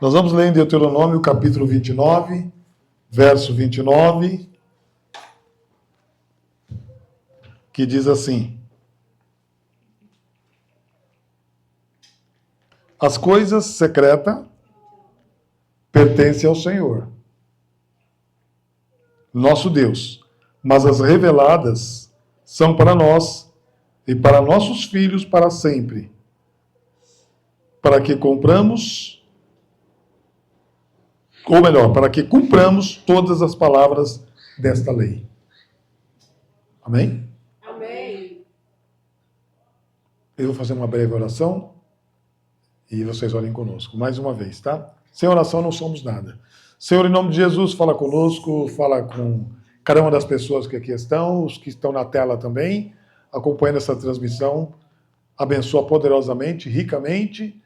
Nós vamos ler em Deuteronômio, capítulo 29, verso 29, que diz assim: as coisas secretas pertencem ao Senhor, nosso Deus, mas as reveladas são para nós e para nossos filhos para sempre, para que para que cumpramos todas as palavras desta lei. Amém? Amém. Eu vou fazer uma breve oração e vocês orem conosco, mais uma vez, tá? Sem oração não somos nada. Senhor, em nome de Jesus, fala conosco, fala com cada uma das pessoas que aqui estão, os que estão na tela também, acompanhando essa transmissão. Abençoa poderosamente, ricamente,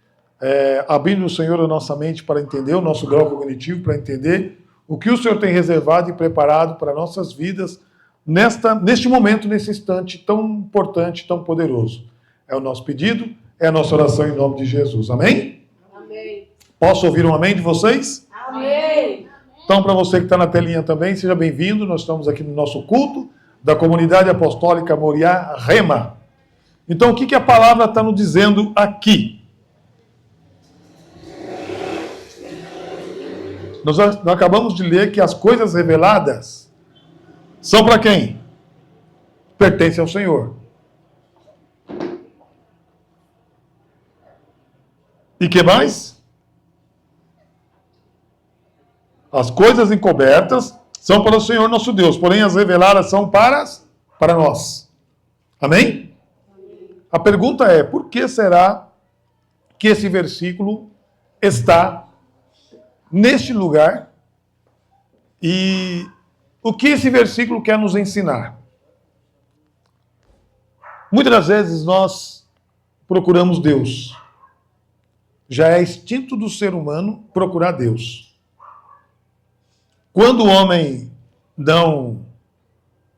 abrindo, Senhor, a nossa mente para entender, o nosso grau cognitivo para entender o que o Senhor tem reservado e preparado para nossas vidas neste momento, nesse instante tão importante, tão poderoso. É o nosso pedido, é a nossa oração em nome de Jesus. Amém? Amém. Posso ouvir um amém de vocês? Amém. Então, para você que está na telinha também, seja bem-vindo. Nós estamos aqui no nosso culto da Comunidade Apostólica Moriá Rema. Então, o que a palavra está nos dizendo aqui? Nós acabamos de ler que as coisas reveladas são para quem? Pertencem ao Senhor. E que mais? As coisas encobertas são para o Senhor nosso Deus, porém as reveladas são para nós. Amém? A pergunta é, por que será que esse versículo está neste lugar? E o que esse versículo quer nos ensinar? Muitas das vezes nós procuramos Deus. Já é instinto do ser humano procurar Deus. Quando o homem não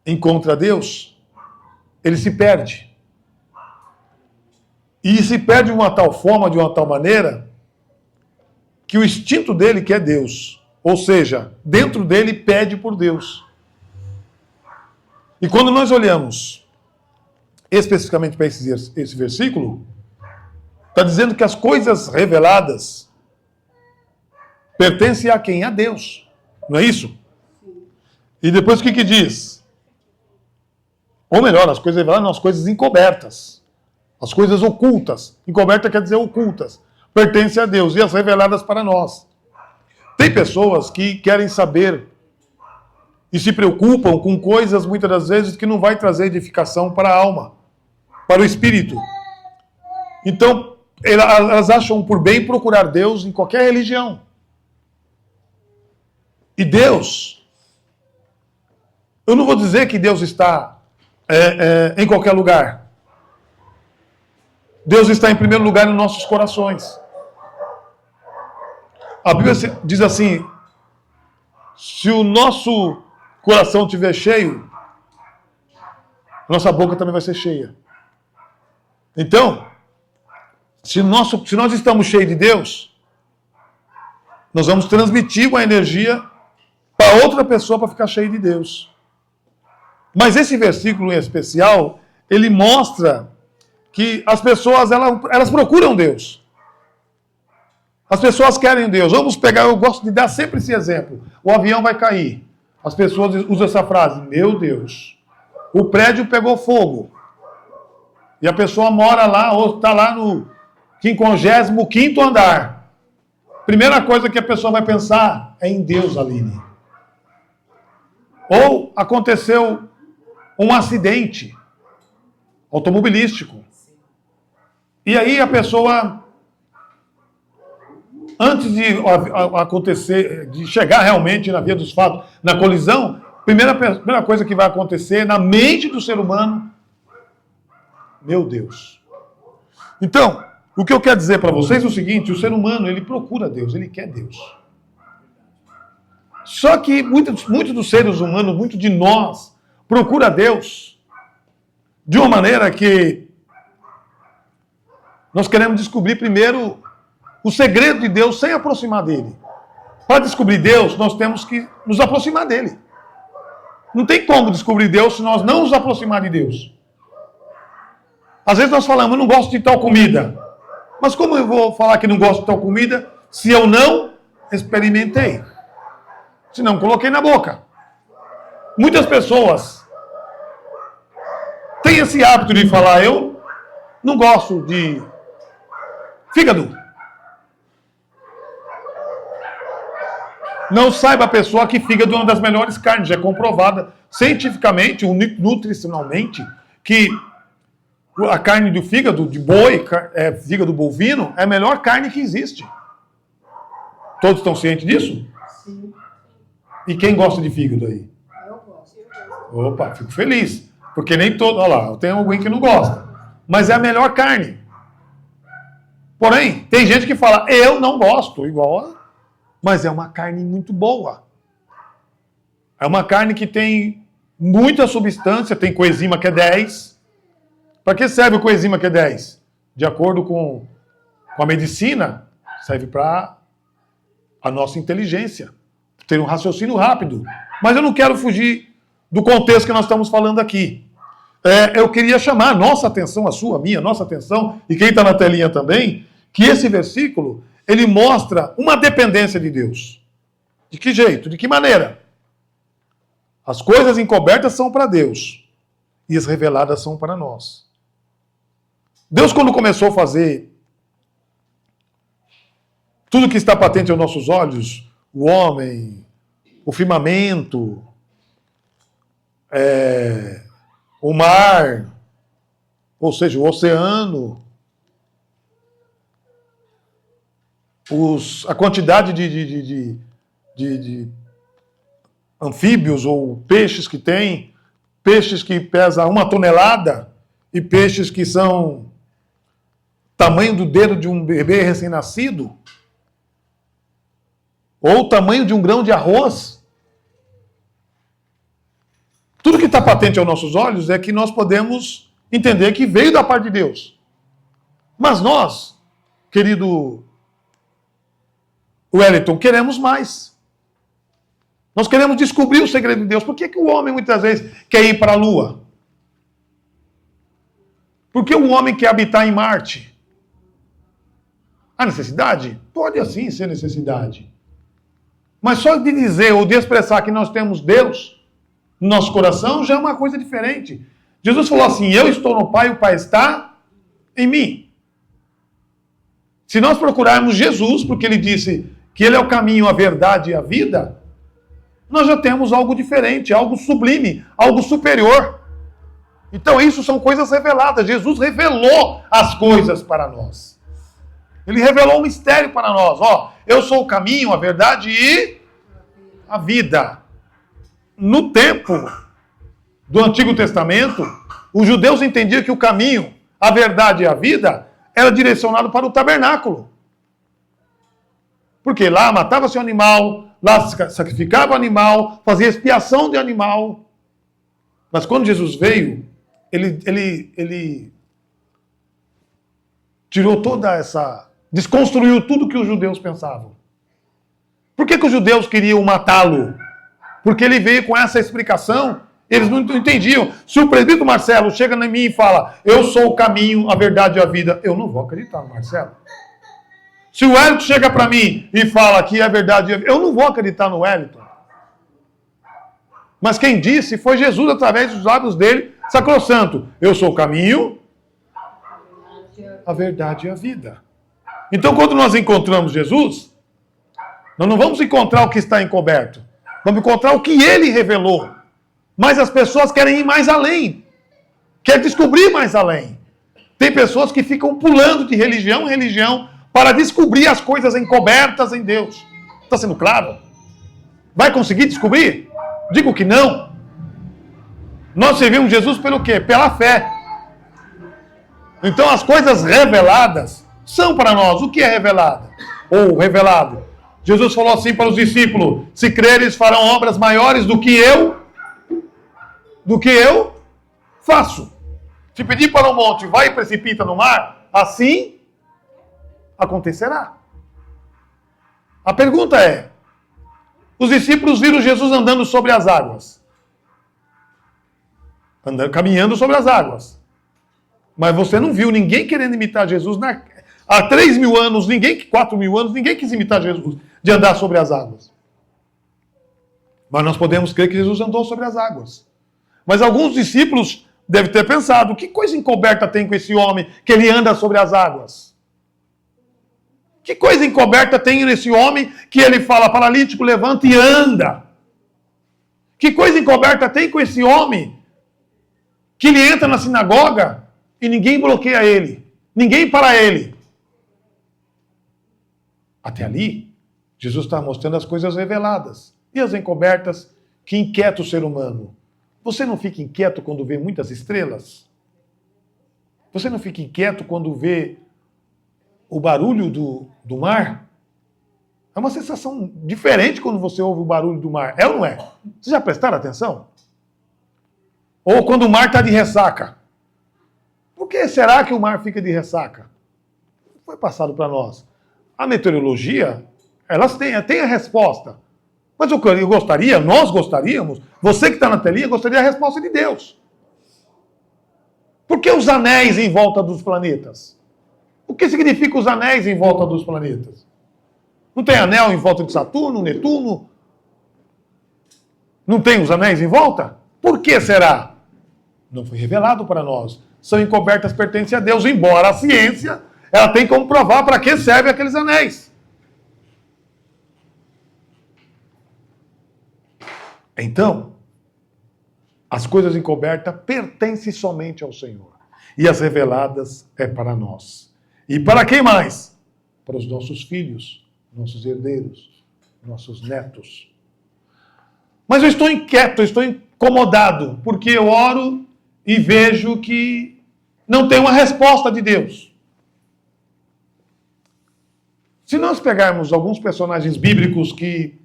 encontra Deus, ele se perde. E se perde de uma tal forma, de uma tal maneira, que o instinto dele quer Deus. Ou seja, dentro dele pede por Deus. E quando nós olhamos especificamente para esse versículo, está dizendo que as coisas reveladas pertencem a quem? A Deus. Não é isso? E depois o que diz? Ou melhor, as coisas reveladas, não, as coisas encobertas. As coisas ocultas. Encoberta quer dizer ocultas. Pertencem a Deus. E as reveladas para nós. Tem pessoas que querem saber e se preocupam com coisas, muitas das vezes, que não vai trazer edificação para a alma, para o espírito. Então, elas acham por bem procurar Deus em qualquer religião. E Deus, eu não vou dizer que Deus está em qualquer lugar. Deus está em primeiro lugar nos nossos corações. A Bíblia diz assim, se o nosso coração estiver cheio, nossa boca também vai ser cheia. Então, se nós estamos cheios de Deus, nós vamos transmitir uma energia para outra pessoa para ficar cheio de Deus. Mas esse versículo em especial, ele mostra que as pessoas, elas procuram Deus. As pessoas querem Deus. Vamos pegar, eu gosto de dar sempre esse exemplo. O avião vai cair. As pessoas usam essa frase, meu Deus, o prédio pegou fogo. E a pessoa mora lá, ou está lá no 55º andar. Primeira coisa que a pessoa vai pensar é em Deus, Aline. Ou aconteceu um acidente automobilístico. E aí a pessoa, antes de acontecer, de chegar realmente na via dos fatos, na colisão, primeira coisa que vai acontecer na mente do ser humano, meu Deus. Então, o que eu quero dizer para vocês é o seguinte, o ser humano, ele procura Deus, ele quer Deus. Só que muitos dos seres humanos, muito de nós, procura Deus de uma maneira que nós queremos descobrir primeiro o segredo de Deus sem aproximar dele. Para descobrir Deus, nós temos que nos aproximar dele. Não tem como descobrir Deus se nós não nos aproximar de Deus. Às vezes nós falamos, eu não gosto de tal comida. Mas como eu vou falar que não gosto de tal comida se eu não experimentei? Se não coloquei na boca. Muitas pessoas têm esse hábito de falar, eu não gosto de fígado. Não saiba a pessoa que fígado é uma das melhores carnes, é comprovada cientificamente, nutricionalmente, que a carne do fígado de boi, fígado bovino, é a melhor carne que existe. Todos estão cientes disso? Sim. E quem gosta de fígado aí? Eu gosto. Opa, fico feliz. Porque nem todo... Olha lá, tem alguém que não gosta. Mas é a melhor carne. Porém, tem gente que fala, eu não gosto, igual a... Mas é uma carne muito boa. É uma carne que tem muita substância, tem coenzima que é 10. Para que serve o coenzima que é 10? De acordo com a medicina, serve para a nossa inteligência. Ter um raciocínio rápido. Mas eu não quero fugir do contexto que nós estamos falando aqui. Eu queria chamar a nossa atenção, a sua, a minha, a nossa atenção, e quem está na telinha também, que esse versículo, ele mostra uma dependência de Deus. De que jeito? De que maneira? As coisas encobertas são para Deus e as reveladas são para nós. Deus, quando começou a fazer tudo que está patente aos nossos olhos, o homem, o firmamento, o mar, ou seja, o oceano, a quantidade de anfíbios ou peixes que tem, peixes que pesam 1 tonelada e peixes que são tamanho do dedo de um bebê recém-nascido, ou o tamanho de um grão de arroz. Tudo que está patente aos nossos olhos é que nós podemos entender que veio da parte de Deus. Mas nós, querido Wellington, queremos mais. Nós queremos descobrir o segredo de Deus. Por que o homem muitas vezes quer ir para a Lua? Por que o homem quer habitar em Marte? Há necessidade? Pode assim ser necessidade. Mas só de dizer ou de expressar que nós temos Deus no nosso coração já é uma coisa diferente. Jesus falou assim, eu estou no Pai, o Pai está em mim. Se nós procurarmos Jesus, porque ele disse que ele é o caminho, a verdade e a vida, nós já temos algo diferente, algo sublime, algo superior. Então isso são coisas reveladas. Jesus revelou as coisas para nós. Ele revelou um mistério para nós. Eu sou o caminho, a verdade e a vida. No tempo do Antigo Testamento, os judeus entendiam que o caminho, a verdade e a vida era direcionado para o tabernáculo. Porque lá matava-se um animal, lá se sacrificava o animal, fazia expiação de animal. Mas quando Jesus veio, ele tirou toda essa... desconstruiu tudo que os judeus pensavam. Por que os judeus queriam matá-lo? Porque ele veio com essa explicação, eles não entendiam. Se o presbítero Marcelo chega em mim e fala, eu sou o caminho, a verdade e a vida, eu não vou acreditar no Marcelo. Se o Wellington chega para mim e fala que é verdade, eu não vou acreditar no Wellington. Mas quem disse foi Jesus através dos lábios dele, sacrossanto. Eu sou o caminho, a verdade e a vida. Então, quando nós encontramos Jesus, nós não vamos encontrar o que está encoberto. Vamos encontrar o que ele revelou. Mas as pessoas querem ir mais além. Querem descobrir mais além. Tem pessoas que ficam pulando de religião em religião para descobrir as coisas encobertas em Deus. Está sendo claro? Vai conseguir descobrir? Digo que não. Nós servimos Jesus pelo quê? Pela fé. Então as coisas reveladas são para nós. O que é revelado? Ou revelado? Jesus falou assim para os discípulos, se creres farão obras maiores do que eu faço. Se pedir para um monte, vai e precipita no mar, assim acontecerá. A pergunta é, os discípulos viram Jesus andando sobre as águas. Caminhando sobre as águas. Mas você não viu ninguém querendo imitar Jesus. Há 3.000 anos, 4.000 anos, ninguém quis imitar Jesus de andar sobre as águas. Mas nós podemos crer que Jesus andou sobre as águas. Mas alguns discípulos devem ter pensado, que coisa encoberta tem com esse homem que ele anda sobre as águas? Que coisa encoberta tem nesse homem que ele fala, paralítico, levanta e anda? Que coisa encoberta tem com esse homem que ele entra na sinagoga e ninguém bloqueia ele, ninguém para ele? Até ali, Jesus está mostrando as coisas reveladas e as encobertas que inquietam o ser humano. Você não fica inquieto quando vê muitas estrelas? Você não fica inquieto quando vê o barulho do mar? É uma sensação diferente quando você ouve o barulho do mar. É ou não é? Vocês já prestaram atenção? Ou quando o mar está de ressaca. Por que será que o mar fica de ressaca? Foi passado para nós. A meteorologia, elas têm a resposta. Mas eu gostaria, nós gostaríamos, você que está na telinha, gostaria da resposta de Deus. Por que os anéis em volta dos planetas? O que significa os anéis em volta dos planetas? Não tem anel em volta de Saturno, Netuno? Não tem os anéis em volta? Por que será? Não foi revelado para nós. São encobertas, pertencem a Deus, embora a ciência ela tem como provar para que servem aqueles anéis. Então, as coisas encobertas pertencem somente ao Senhor. E as reveladas é para nós. E para quem mais? Para os nossos filhos, nossos herdeiros, nossos netos. Mas eu estou inquieto, eu estou incomodado, porque eu oro e vejo que não tem uma resposta de Deus. Se nós pegarmos alguns personagens bíblicos que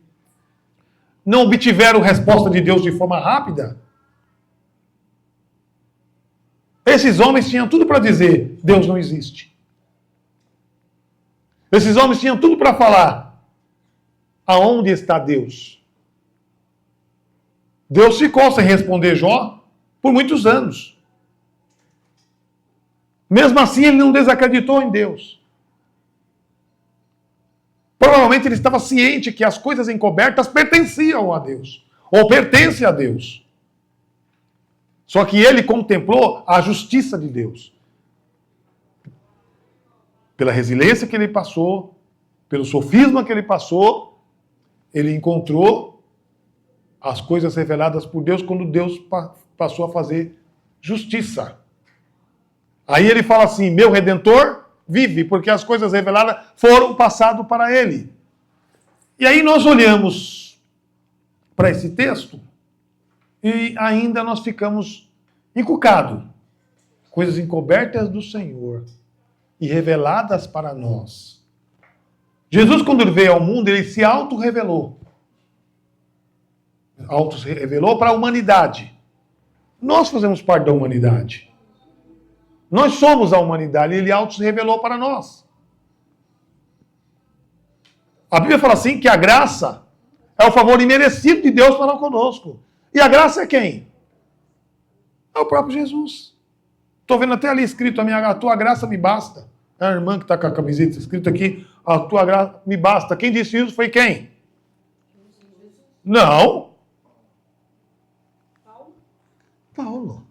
não obtiveram resposta de Deus de forma rápida, esses homens tinham tudo para dizer, Deus não existe. Esses homens tinham tudo para falar, aonde está Deus? Deus ficou sem responder Jó por muitos anos. Mesmo assim, ele não desacreditou em Deus. Provavelmente ele estava ciente que as coisas encobertas pertenciam a Deus, ou pertencem a Deus. Só que ele contemplou a justiça de Deus. Pela resiliência que ele passou, pelo sofisma que ele passou, ele encontrou as coisas reveladas por Deus quando Deus passou a fazer justiça. Aí ele fala assim, meu Redentor vive, porque as coisas reveladas foram passadas para ele. E aí nós olhamos para esse texto e ainda nós ficamos encucados. Coisas encobertas do Senhor e reveladas para nós. Jesus, quando ele veio ao mundo, ele se auto-revelou. Auto-revelou para a humanidade. Nós fazemos parte da humanidade. Nós somos a humanidade e ele auto-revelou para nós. A Bíblia fala assim que a graça é o favor imerecido de Deus para conosco. E a graça é quem? É o próprio Jesus. Estou vendo até ali escrito, a tua graça me basta. É a irmã que está com a camiseta escrito aqui, a tua graça me basta. Quem disse isso foi quem? Não. Paulo.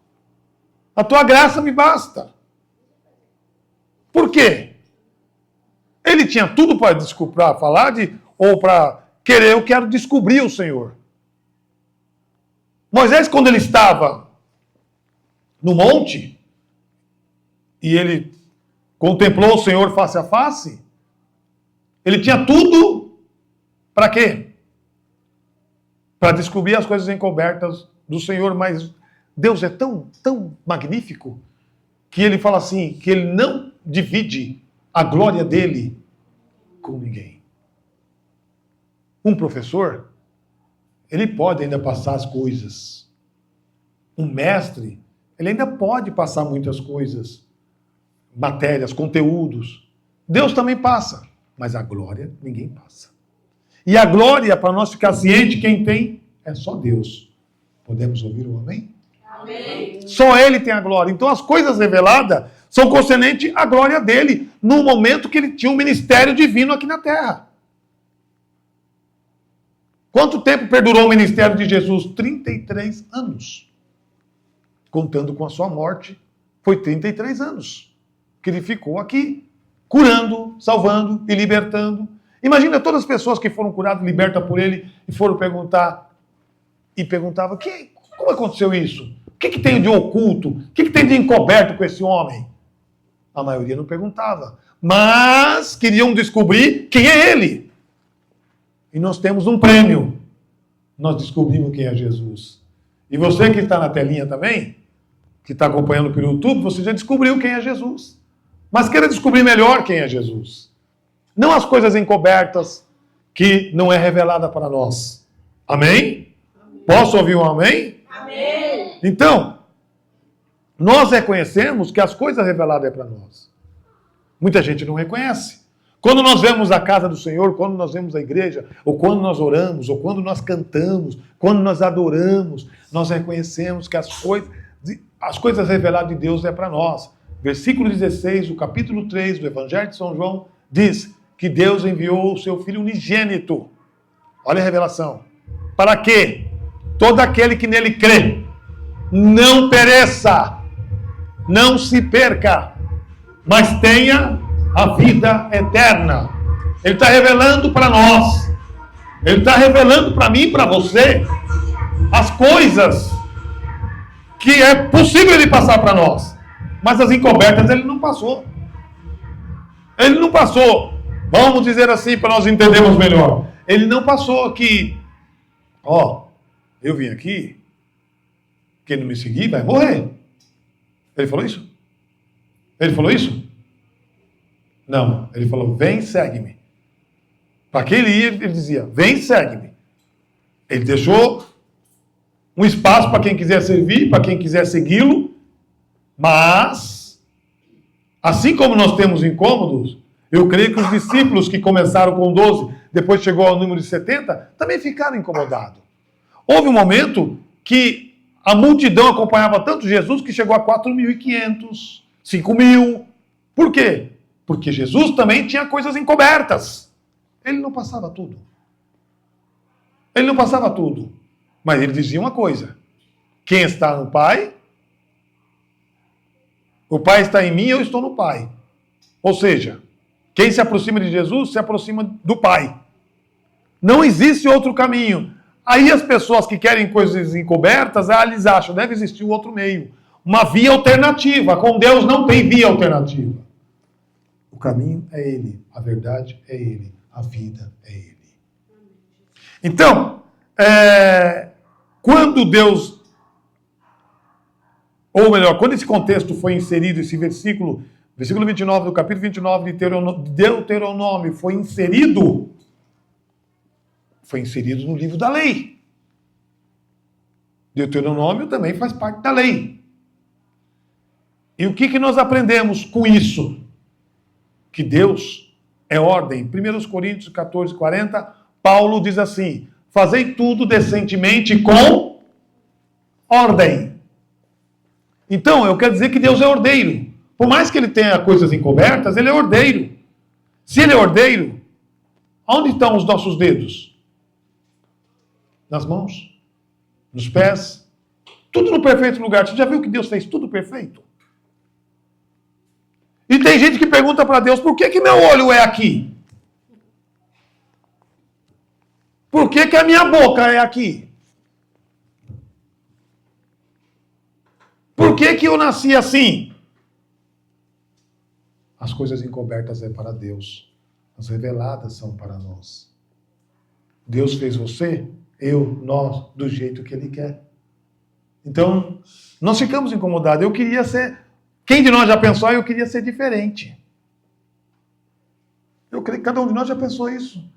A tua graça me basta. Por quê? Ele tinha tudo para falar ou para querer, eu quero descobrir o Senhor. Moisés, quando ele estava no monte, e ele contemplou o Senhor face a face, ele tinha tudo para quê? Para descobrir as coisas encobertas do Senhor, mas Deus é tão magnífico que ele fala assim, que ele não divide a glória dele com ninguém. Um professor, ele pode ainda passar as coisas. Um mestre, ele ainda pode passar muitas coisas, matérias, conteúdos. Deus também passa, mas a glória ninguém passa. E a glória, para nós ficar ciente, quem tem é só Deus. Podemos ouvir o amém? Amém. Só Ele tem a glória. Então as coisas reveladas são concernentes à glória dele, no momento que ele tinha um ministério divino aqui na terra. Quanto tempo perdurou o ministério de Jesus? 33 anos. Contando com a sua morte, foi 33 anos que ele ficou aqui, curando, salvando e libertando. Imagina todas as pessoas que foram curadas, libertas por ele, e foram perguntar, e perguntavam, como aconteceu isso? O que tem de oculto? O que tem de encoberto com esse homem? A maioria não perguntava, mas queriam descobrir quem é ele. E nós temos um prêmio. Nós descobrimos quem é Jesus. E você que está na telinha também, que está acompanhando pelo YouTube, você já descobriu quem é Jesus. Mas queira descobrir melhor quem é Jesus. Não as coisas encobertas que não é revelada para nós. Amém? Posso ouvir um amém? Amém. Então, nós reconhecemos que as coisas reveladas é para nós. Muita gente não reconhece. Quando nós vemos a casa do Senhor, quando nós vemos a igreja, ou quando nós oramos, ou quando nós cantamos, quando nós adoramos, nós reconhecemos que as coisas reveladas de Deus é para nós. Versículo 16, do capítulo 3 do Evangelho de São João, diz que Deus enviou o seu Filho unigênito. Olha a revelação. Para que todo aquele que nele crê não pereça, não se perca, mas tenha a vida eterna. Ele está revelando para nós, ele está revelando para mim e para você as coisas que é possível ele passar para nós, mas as encobertas ele não passou. Ele não passou, vamos dizer assim para nós entendermos melhor, ele não passou aqui, eu vim aqui, quem não me seguir vai morrer. Ele falou isso? Ele falou isso? Não, ele falou, vem, segue-me. Para que ele ia, ele dizia, vem, segue-me. Ele deixou um espaço para quem quiser servir, para quem quiser segui-lo, mas, assim como nós temos incômodos, eu creio que os discípulos que começaram com 12, depois chegou ao número de 70, também ficaram incomodados. Houve um momento que a multidão acompanhava tanto Jesus que chegou a 4.500, 5.000. Por quê? Porque Jesus também tinha coisas encobertas. Ele não passava tudo. Ele não passava tudo. Mas ele dizia uma coisa. Quem está no Pai, o Pai está em mim e eu estou no Pai. Ou seja, quem se aproxima de Jesus se aproxima do Pai. Não existe outro caminho. Aí as pessoas que querem coisas encobertas, eles acham, deve existir um outro meio. Uma via alternativa. Com Deus não tem via alternativa. O caminho é Ele, a verdade é Ele, a vida é Ele. Então, quando Deus, ou melhor, quando esse contexto foi inserido, esse versículo 29 do capítulo 29 de Deuteronômio foi inserido no livro da lei. Deuteronômio também faz parte da lei. E o que nós aprendemos com isso? Que Deus é ordem. 1 Coríntios 14, 40, Paulo diz assim, fazei tudo decentemente com ordem. Então, eu quero dizer que Deus é ordeiro. Por mais que ele tenha coisas encobertas, ele é ordeiro. Se ele é ordeiro, onde estão os nossos dedos? Nas mãos, nos pés, tudo no perfeito lugar. Você já viu que Deus fez tudo perfeito? E tem gente que pergunta para Deus, por que meu olho é aqui? Por que a minha boca é aqui? Por que eu nasci assim? As coisas encobertas é para Deus. As reveladas são para nós. Deus fez você, eu, nós, do jeito que Ele quer. Então, nós ficamos incomodados. Eu queria ser... Quem de nós já pensou, eu queria ser diferente? Eu creio que cada um de nós já pensou isso.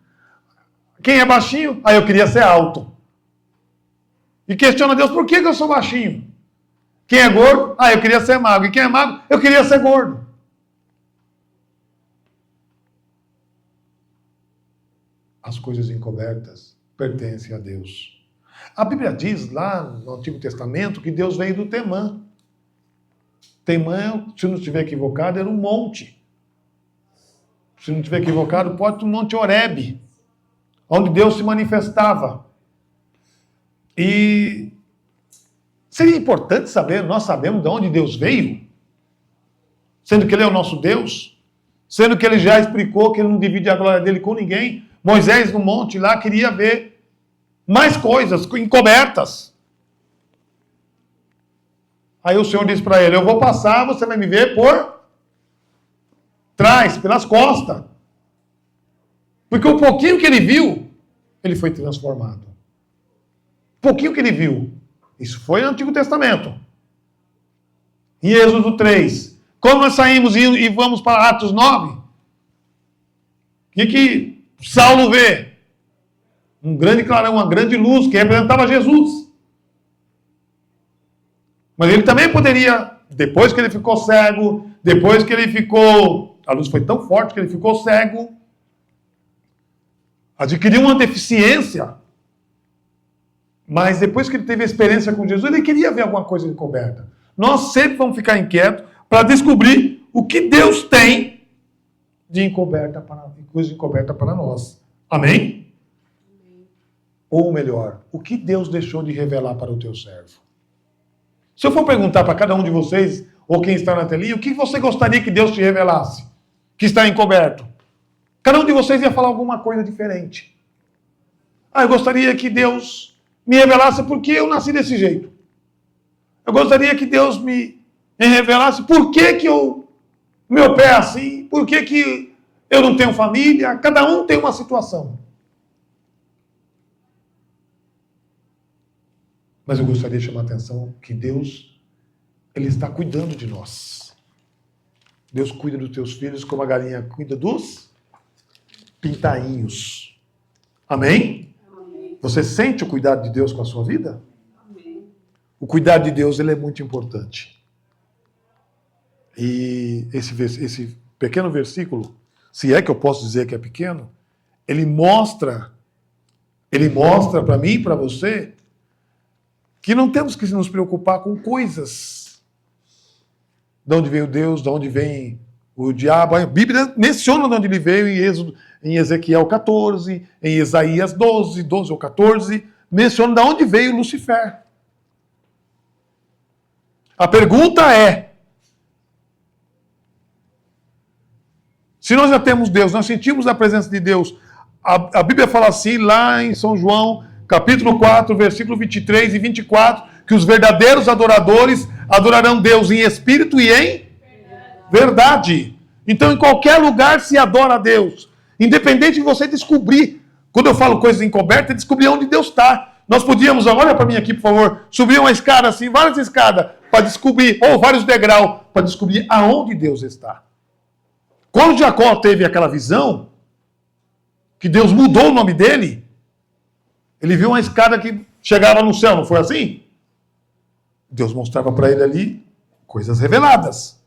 Quem é baixinho? Eu queria ser alto. E questiona Deus, por que eu sou baixinho? Quem é gordo? Eu queria ser magro. E quem é magro? Eu queria ser gordo. as coisas encobertas pertencem a Deus. A Bíblia diz lá no Antigo Testamento que Deus veio do Temã. Temã, se não estiver equivocado, era um monte. Se não estiver equivocado, pode ser um monte Horebe, onde Deus se manifestava. E seria importante saber, nós sabemos de onde Deus veio, sendo que Ele é o nosso Deus, sendo que Ele já explicou que Ele não divide a glória dEle com ninguém. Moisés no monte lá queria ver mais coisas encobertas. Aí o Senhor disse para ele, eu vou passar, você vai me ver por trás, pelas costas. Porque o pouquinho que ele viu, ele foi transformado. O pouquinho que ele viu. Isso foi no Antigo Testamento. Em Êxodo 3. Quando nós saímos e vamos para Atos 9, o que Saulo vê? Um grande clarão, uma grande luz que representava Jesus. Mas ele também poderia, depois que ele ficou cego, depois que ele ficou... A luz foi tão forte que ele ficou cego, adquiriu uma deficiência, mas depois que ele teve a experiência com Jesus, ele queria ver alguma coisa encoberta. Nós sempre vamos ficar inquietos para descobrir o que Deus tem de coisa encoberta para nós. Amém? Ou melhor, o que Deus deixou de revelar para o teu servo? Se eu for perguntar para cada um de vocês, ou quem está na telinha, o que você gostaria que Deus te revelasse, que está encoberto? Cada um de vocês ia falar alguma coisa diferente. Eu gostaria que Deus me revelasse porque eu nasci desse jeito. Eu gostaria que Deus me revelasse por que meu pé é assim, por que eu não tenho família. Cada um tem uma situação. Mas eu gostaria de chamar a atenção que Deus, Ele está cuidando de nós. Deus cuida dos teus filhos como a galinha cuida dos pintainhos. Amém? Amém. Você sente o cuidado de Deus com a sua vida? Amém. O cuidado de Deus, ele é muito importante. E esse pequeno versículo, se é que eu posso dizer que é pequeno, ele mostra para mim e para você que não temos que nos preocupar com coisas. De onde veio Deus, de onde vem o diabo. A Bíblia menciona de onde ele veio em Ezequiel 14, em Isaías 12 ou 14, menciona de onde veio Lucifer. A pergunta é, se nós já temos Deus, nós sentimos a presença de Deus, a Bíblia fala assim, lá em São João, capítulo 4, versículo 23 e 24, que os verdadeiros adoradores adorarão Deus em espírito e em verdade. Então, em qualquer lugar se adora a Deus. Independente de você descobrir. Quando eu falo coisas encobertas, é descobrir onde Deus está. Nós podíamos, olha para mim aqui, por favor, subir uma escada assim, várias escadas, para descobrir, ou vários degraus, para descobrir aonde Deus está. Quando Jacó teve aquela visão, que Deus mudou o nome dele, ele viu uma escada que chegava no céu, não foi assim? Deus mostrava para ele ali coisas reveladas.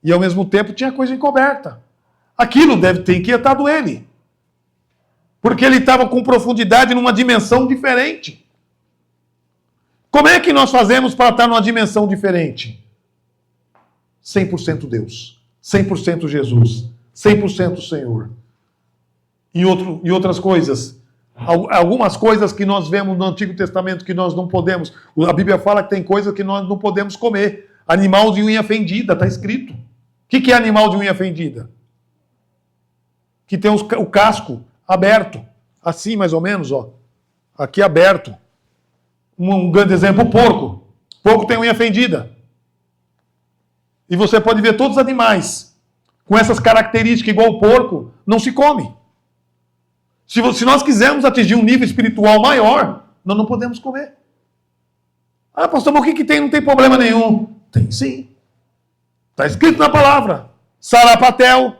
E ao mesmo tempo tinha coisa encoberta. Aquilo deve ter inquietado ele. Porque ele estava com profundidade numa dimensão diferente. Como é que nós fazemos para estar numa dimensão diferente? 100% Deus. 100% Jesus. 100% Senhor. E outras coisas. Algumas coisas que nós vemos no Antigo Testamento que nós não podemos. A Bíblia fala que tem coisas que nós não podemos comer. Animal de unha fendida, está escrito. O que é animal de unha fendida? Que tem o casco aberto. Assim, mais ou menos, ó. Aqui aberto. Um grande exemplo, o porco. O porco tem unha fendida. E você pode ver todos os animais com essas características, igual o porco, não se come. Se nós quisermos atingir um nível espiritual maior, nós não podemos comer. Pastor, mas o que tem? Não tem problema nenhum. Tem sim. Está escrito na palavra. Sarapatel.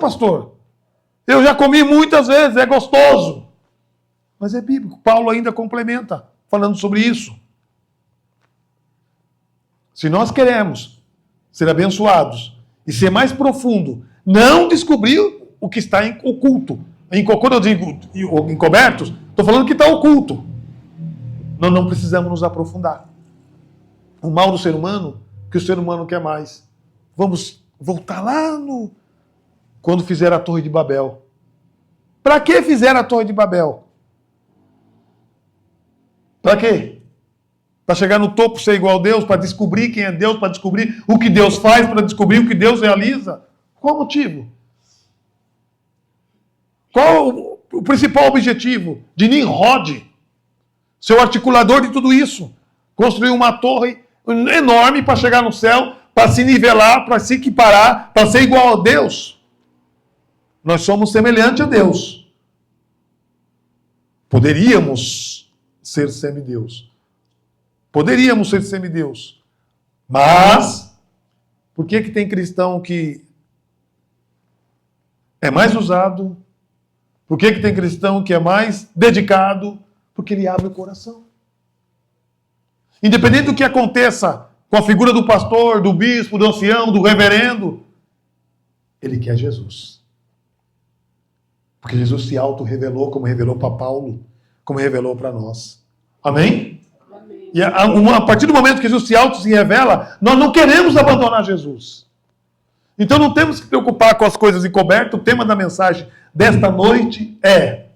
Pastor, eu já comi muitas vezes, é gostoso. Mas é bíblico. Paulo ainda complementa, falando sobre isso. Se nós queremos ser abençoados e ser mais profundo, não descobrir o que está oculto. Quando eu digo encobertos, estou falando que está oculto. Nós não precisamos nos aprofundar. O mal do ser humano, que o ser humano quer mais. Vamos voltar lá quando fizeram a Torre de Babel. Para que fizeram a Torre de Babel? Para quê? Para chegar no topo, ser igual a Deus, para descobrir quem é Deus, para descobrir o que Deus faz, para descobrir o que Deus realiza? Qual o motivo? Qual o principal objetivo de Nimrod, seu articulador de tudo isso? Construir uma torre enorme para chegar no céu, para se nivelar, para se equiparar, para ser igual a Deus. Nós somos semelhantes a Deus. Poderíamos ser semideus. Poderíamos ser semideus. Mas, por que tem cristão que é mais usado? Por que tem cristão que é mais dedicado? Porque ele abre o coração. Independente do que aconteça com a figura do pastor, do bispo, do ancião, do reverendo, ele quer Jesus. Porque Jesus se auto-revelou, como revelou para Paulo, como revelou para nós. Amém? Amém. E a partir do momento que Jesus se revela, nós não queremos abandonar Jesus. Então não temos que preocupar com as coisas encobertas. O tema da mensagem desta noite é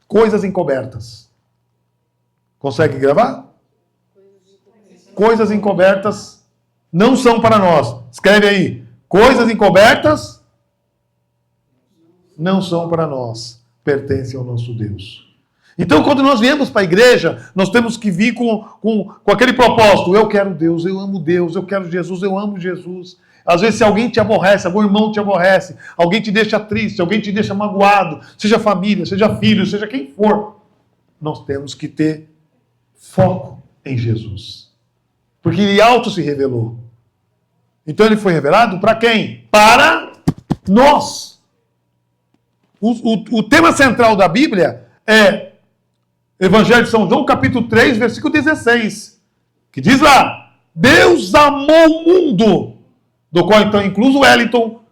coisas encobertas. Consegue gravar? Coisas encobertas não são para nós. Escreve aí. Coisas encobertas não são para nós. Pertencem ao nosso Deus. Então, quando nós viemos para a igreja, nós temos que vir com aquele propósito. Eu quero Deus, eu amo Deus, eu quero Jesus, eu amo Jesus. Às vezes, se alguém te aborrece, algum irmão te aborrece, alguém te deixa triste, alguém te deixa magoado, seja família, seja filho, seja quem for, nós temos que ter foco em Jesus. Porque ele auto se revelou. Então ele foi revelado para quem? Para nós. O tema central da Bíblia é Evangelho de São João, capítulo 3, versículo 16. Que diz lá, Deus amou o mundo, do qual então é incluso o Wellington,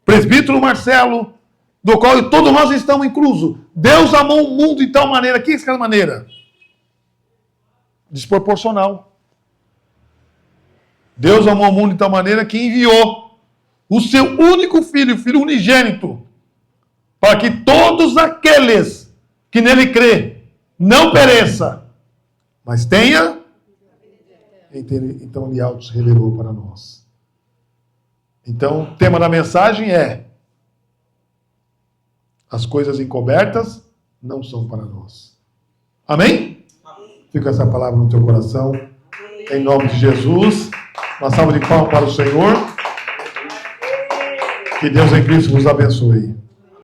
presbítero Marcelo, do qual todos nós estamos inclusos. Deus amou o mundo de tal maneira, que é essa maneira? Desproporcional. Deus amou o mundo de tal maneira que enviou o seu único filho, o filho unigênito, para que todos aqueles que nele crê não pereça, mas tenha. Então ele auto se revelou para nós. Então o tema da mensagem é: as coisas encobertas não são para nós. Amém? Fica essa palavra no teu coração. Em nome de Jesus. Uma salva de palmas para o Senhor. Que Deus em Cristo vos abençoe.